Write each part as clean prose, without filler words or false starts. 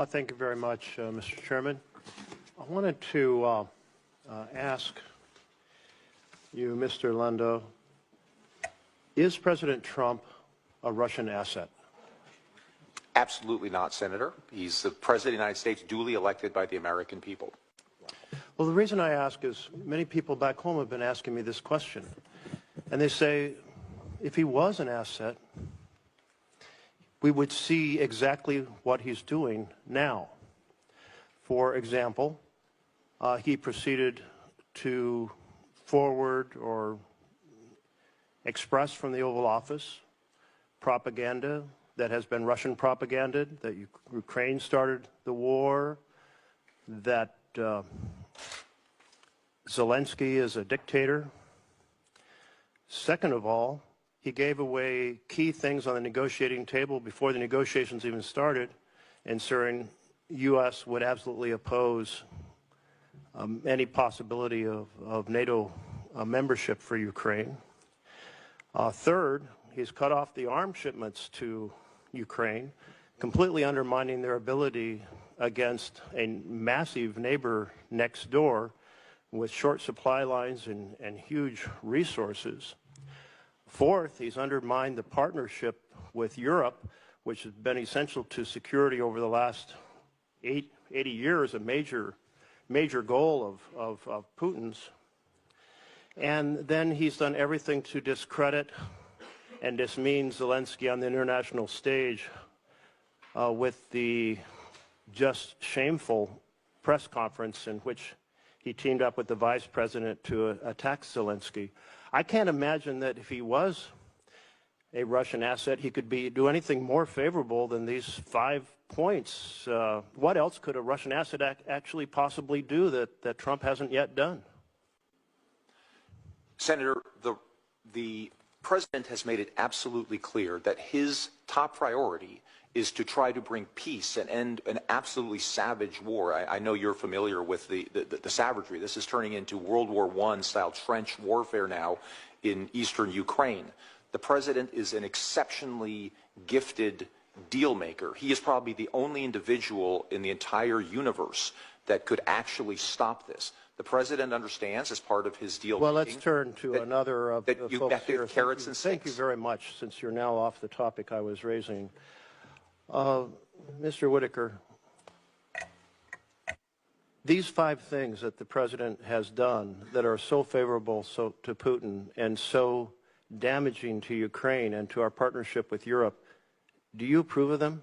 Thank you very much, Mr. Chairman. I wanted to ask you, Mr. Lando, is President Trump a Russian asset? Absolutely not, Senator. He's the President of the United States, duly elected by the American people. Well, the reason I ask is many people back home have been asking me this question. And they say, if he was an asset, we would see exactly what he's doing now. For example, he proceeded to forward or express from the Oval Office propaganda that has been Russian propaganda, that Ukraine started the war, that Zelensky is a dictator. Second of all, he gave away key things on the negotiating table before the negotiations even started, ensuring U.S. would absolutely oppose any possibility of NATO membership for Ukraine. Third, he's cut off the arms shipments to Ukraine, completely undermining their ability against a massive neighbor next door with short supply lines and huge resources. Fourth, he's undermined the partnership with Europe, which has been essential to security over the last 80 years, a major goal of Putin's. And then he's done everything to discredit and dismean Zelensky on the international stage with the just shameful press conference in which he teamed up with the vice president to attack Zelensky. I can't imagine that if he was a Russian asset, he could do anything more favorable than these 5 points. What else could a Russian asset actually possibly do that Trump hasn't yet done? Senator, the president has made it absolutely clear that his top priority is to try to bring peace and end an absolutely savage war. I know you're familiar with the savagery. This is turning into World War I style trench warfare now in eastern Ukraine. The president is an exceptionally gifted deal maker. He is probably the only individual in the entire universe that could actually stop this. The president understands, as part of his deal well, let's turn to another of the folks here. Carrots and sticks. Thank you very much, since you're now off the topic I was raising. Mr. Whitaker, these 5 things that the president has done that are so favorable to Putin and so damaging to Ukraine and to our partnership with Europe, do you approve of them?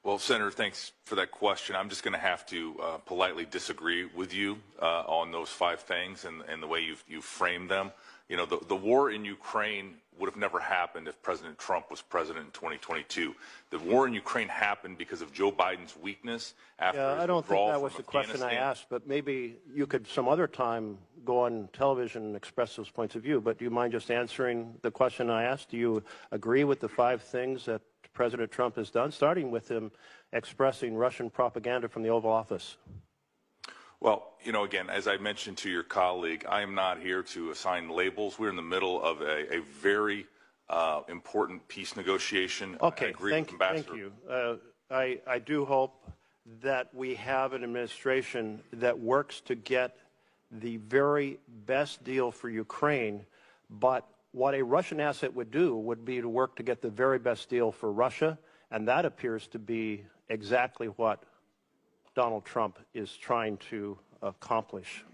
Well, Senator, thanks for that question. I'm just going to have to politely disagree with you on those 5 things and the way you've framed them. You know, the war in Ukraine would have never happened if President Trump was president in 2022. The war in Ukraine happened because of Joe Biden's weakness after his I don't think that withdrawal was from the question I asked, but maybe you could some other time go on television and express those points of view. But do you mind just answering the question I asked? Do you agree with the 5 things that President Trump has done, starting with him expressing Russian propaganda from the Oval Office? Well, you know, again, as I mentioned to your colleague, I am not here to assign labels. We're in the middle of a very important peace negotiation. Okay, thank you. I do hope that we have an administration that works to get the very best deal for Ukraine, but what a Russian asset would do would be to work to get the very best deal for Russia, and that appears to be exactly what Donald Trump is trying to accomplish.